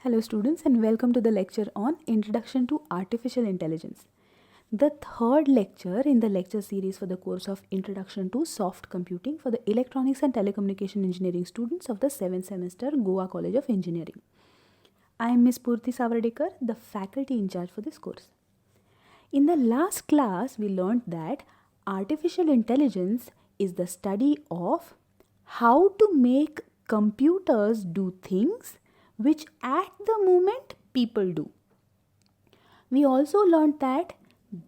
Hello students and welcome to the lecture on Introduction to Artificial Intelligence. The third lecture in the lecture series for the course of Introduction to Soft Computing for the Electronics and Telecommunication Engineering students of the 7th semester Goa College of Engineering. I am Ms. Purti Savardekar, the faculty in charge for this course. In the last class, we learned that artificial intelligence is the study of how to make computers do things which at the moment people do. We also learned that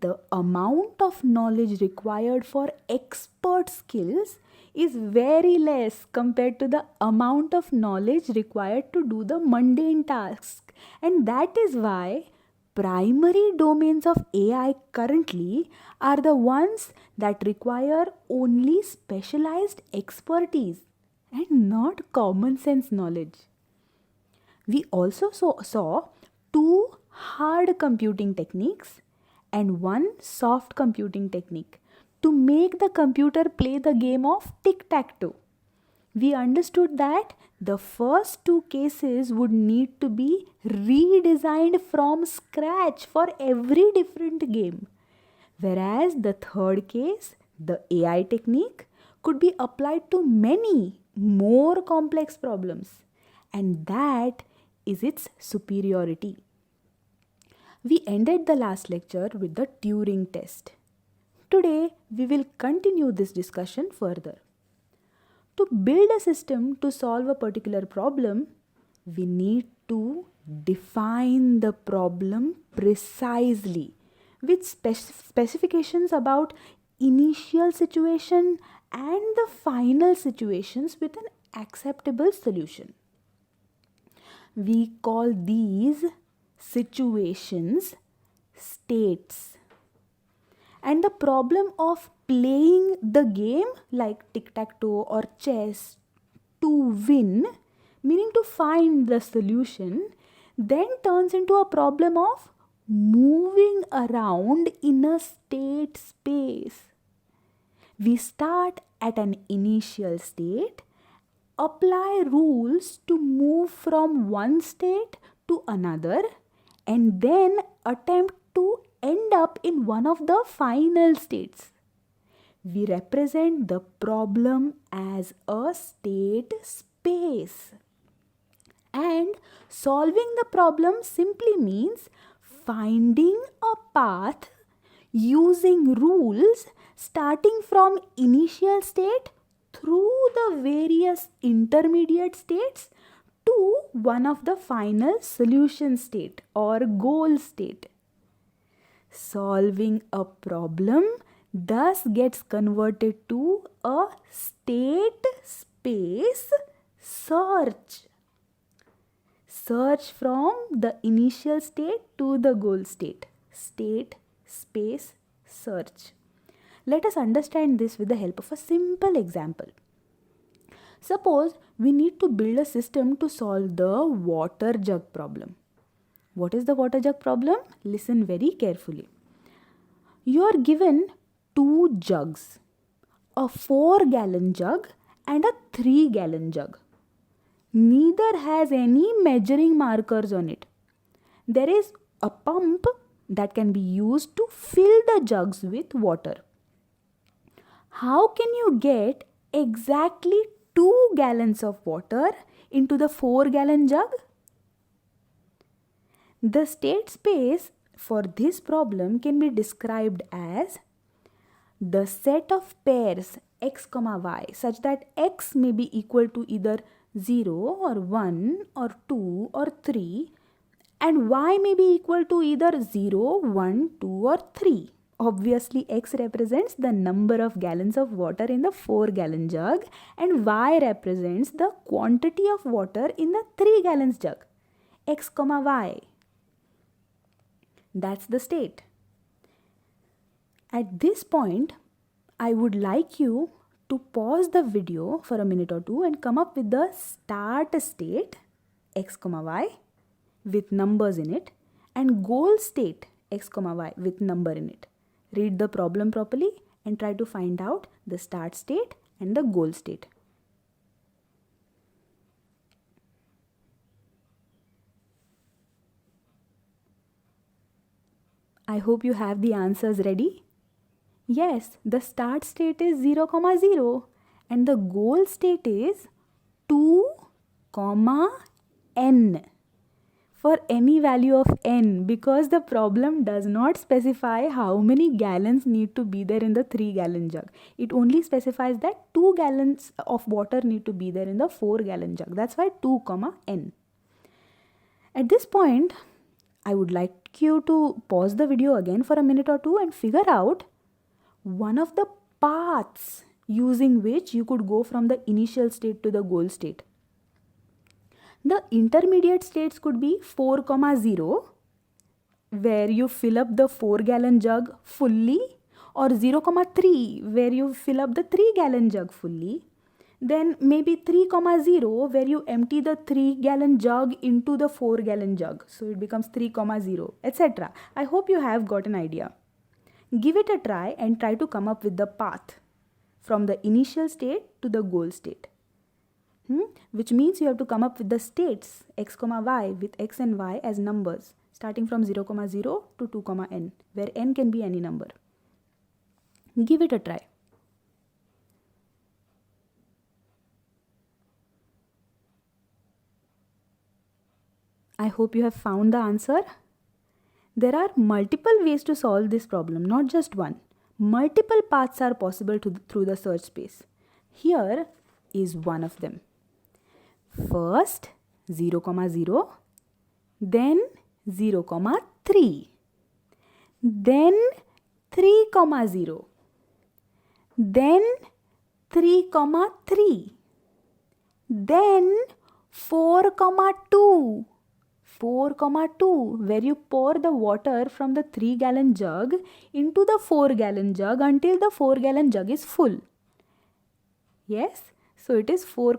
the amount of knowledge required for expert skills is very less compared to the amount of knowledge required to do the mundane tasks. And that is why primary domains of AI currently are the ones that require only specialized expertise and not common sense knowledge. We also saw two hard computing techniques and one soft computing technique to make the computer play the game of tic-tac-toe. We understood that the first two cases would need to be redesigned from scratch for every different game, whereas the third case, the AI technique, could be applied to many more complex problems, and that is its superiority. We ended the last lecture with the Turing test. Today, we will continue this discussion further. To build a system to solve a particular problem, we need to define the problem precisely with specifications about initial situation and the final situations with an acceptable solution. We call these situations states. And the problem of playing the game like tic-tac-toe or chess to win, meaning to find the solution, then turns into a problem of moving around in a state space. We start at an initial state, apply rules to move from one state to another, and then attempt to end up in one of the final states. We represent the problem as a state space. And solving the problem simply means finding a path using rules starting from initial state through the various intermediate states to one of the final solution state or goal state. Solving a problem thus gets converted to a state space search. Search from the initial state to the goal state. State space search. Let us understand this with the help of a simple example. Suppose we need to build a system to solve the water jug problem. What is the water jug problem? Listen very carefully. You are given two jugs, a 4-gallon jug and a 3-gallon jug. Neither has any measuring markers on it. There is a pump that can be used to fill the jugs with water. How can you get exactly 2 gallons of water into the 4-gallon jug? The state space for this problem can be described as the set of pairs x, y such that x may be equal to either 0 or 1 or 2 or 3 and y may be equal to either 0, 1, 2 or 3. Obviously, x represents the number of gallons of water in the 4-gallon jug and y represents the quantity of water in the 3-gallon jug. X, y. That's the state. At this point, I would like you to pause the video for a minute or two and come up with the start state x, y with numbers in it and goal state x, y with number in it. Read the problem properly and try to find out the start state and the goal state. I hope you have the answers ready. Yes, the start state is 0, 0 and the goal state is 2, n for any value of n, because the problem does not specify how many gallons need to be there in the 3-gallon jug. It only specifies that 2 gallons of water need to be there in the 4-gallon jug. That's why 2, n. At this point, I would like you to pause the video again for a minute or two and figure out one of the paths using which you could go from the initial state to the goal state. The intermediate states could be 4, 0, where you fill up the 4-gallon jug fully, or 0, 3, where you fill up the 3-gallon jug fully. Then maybe 3, 0, where you empty the 3-gallon jug into the 4-gallon jug. So it becomes 3, 0, etc. I hope you have got an idea. Give it a try and try to come up with the path from the initial state to the goal state. Which means you have to come up with the states x, y with x and y as numbers starting from 0, 0 to 2, n, where n can be any number. Give it a try. I hope you have found the answer. There are multiple ways to solve this problem, not just one. Multiple paths are possible through the search space. Here is one of them. First 0, 0, then 0, 3, then 3, 0, then 3, 3, then 4, 2, 4, 2, where you pour the water from the 3-gallon jug into the 4-gallon jug until the 4-gallon jug is full. Yes? So it is 4,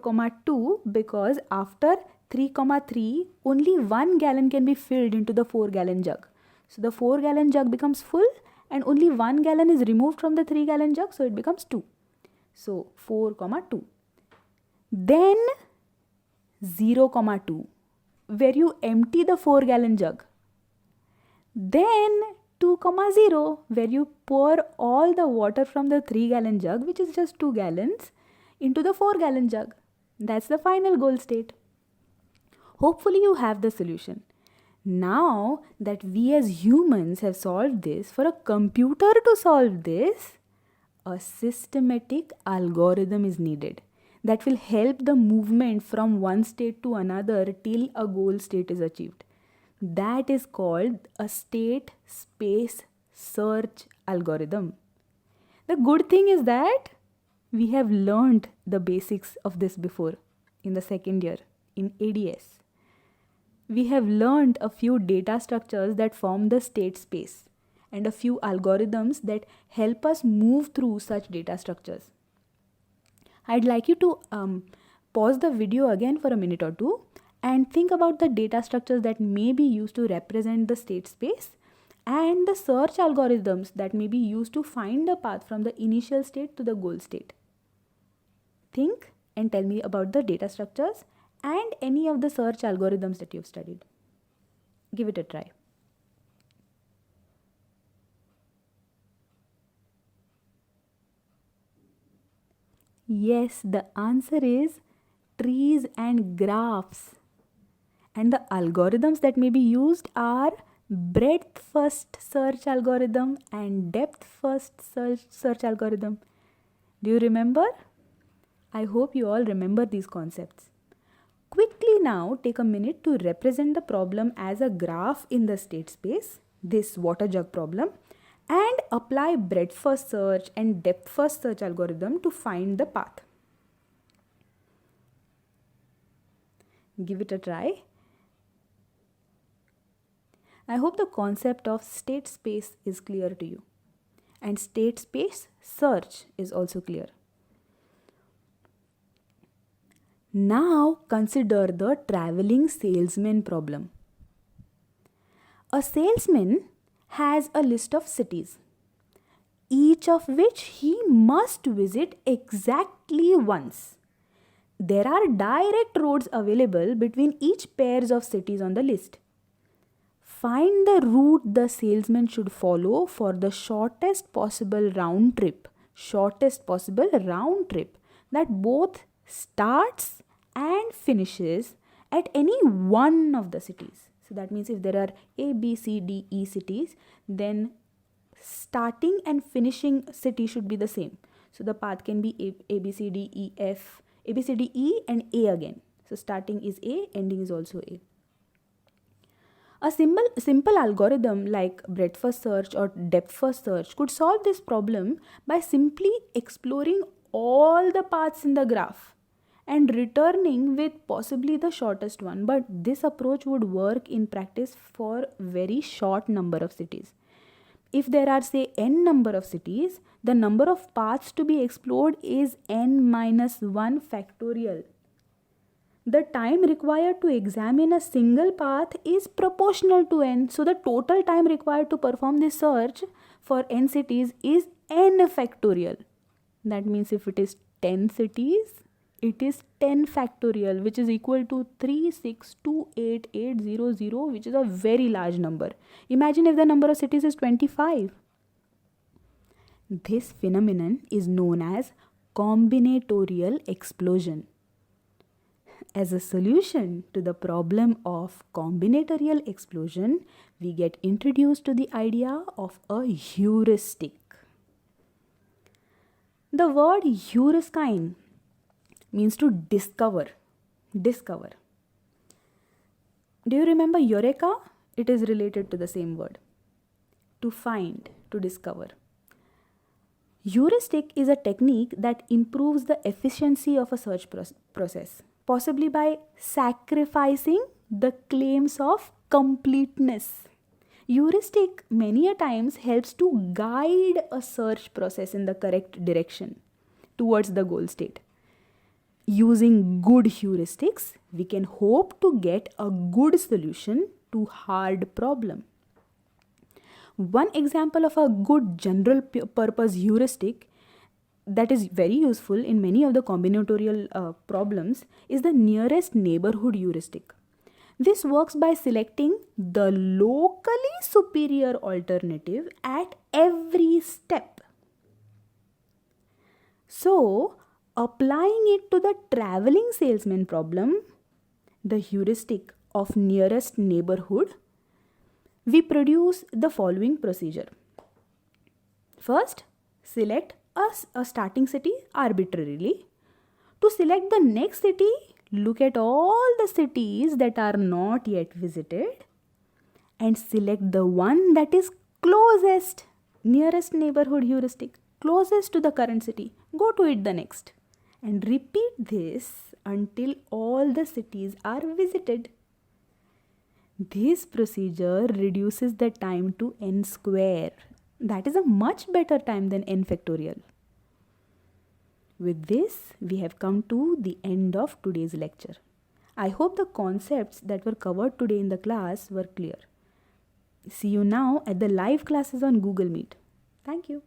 2 because after 3, 3, only 1 gallon can be filled into the 4-gallon jug. So the 4-gallon jug becomes full and only 1 gallon is removed from the 3-gallon jug, so it becomes 2. So 4, 2. Then 0, 2, where you empty the 4-gallon jug. Then 2, 0, where you pour all the water from the 3-gallon jug, which is just 2 gallons, into the 4-gallon jug. That's the final goal state. Hopefully you have the solution. Now that we as humans have solved this, for a computer to solve this, a systematic algorithm is needed that will help the movement from one state to another till a goal state is achieved. That is called a state space search algorithm. The good thing is that we have learned the basics of this before in the second year in ADS. We have learned a few data structures that form the state space and a few algorithms that help us move through such data structures. I'd like you to pause the video again for a minute or two and think about the data structures that may be used to represent the state space and the search algorithms that may be used to find the path from the initial state to the goal state. Think and tell me about the data structures and any of the search algorithms that you've studied. Give it a try. Yes, the answer is trees and graphs. And the algorithms that may be used are breadth first search algorithm and depth first search algorithm. Do you remember? I hope you all remember these concepts. Quickly now take a minute to represent the problem as a graph in the state space, this water jug problem, and apply breadth first search and depth first search algorithm to find the path. Give it a try. I hope the concept of state space is clear to you, and state space search is also clear. Now consider the traveling salesman problem. A salesman has a list of cities, each of which he must visit exactly once. There are direct roads available between each pairs of cities on the list. Find the route the salesman should follow for the shortest possible round trip that both starts and finishes at any one of the cities. So that means if there are A, B, C, D, E cities, then starting and finishing city should be the same. So the path can be A, B, C, D, E, F, A, B, C, D, E and A again. So starting is A, ending is also A. A simple algorithm like breadth first search or depth first search could solve this problem by simply exploring all the paths in the graph and returning with possibly the shortest one. But this approach would work in practice for very short number of cities. If there are say n number of cities, the number of paths to be explored is n minus 1 factorial. The time required to examine a single path is proportional to n. So the total time required to perform this search for n cities is n factorial. That means if it is 10 cities, it is 10 factorial, which is equal to 3628800, which is a very large number. Imagine if the number of cities is 25. This phenomenon is known as combinatorial explosion. As a solution to the problem of combinatorial explosion, we get introduced to the idea of a heuristic. The word heuriskine means to discover. Do you remember eureka? It is related to the same word. To find, to discover. Heuristic is a technique that improves the efficiency of a search process, possibly by sacrificing the claims of completeness. Heuristic many a times helps to guide a search process in the correct direction towards the goal state. Using good heuristics, we can hope to get a good solution to hard problem. One example of a good general purpose heuristic that is very useful in many of the combinatorial problems is the nearest neighborhood heuristic. This works by selecting the locally superior alternative at every step. So, applying it to the traveling salesman problem, the heuristic of nearest neighborhood, we produce the following procedure. First, select a starting city arbitrarily. To select the next city, look at all the cities that are not yet visited and select the one that is closest, nearest neighborhood heuristic, closest to the current city. Go to it the next and repeat this until all the cities are visited. This procedure reduces the time to n square. That is a much better time than n factorial. With this, we have come to the end of today's lecture. I hope the concepts that were covered today in the class were clear. See you now at the live classes on Google Meet. Thank you.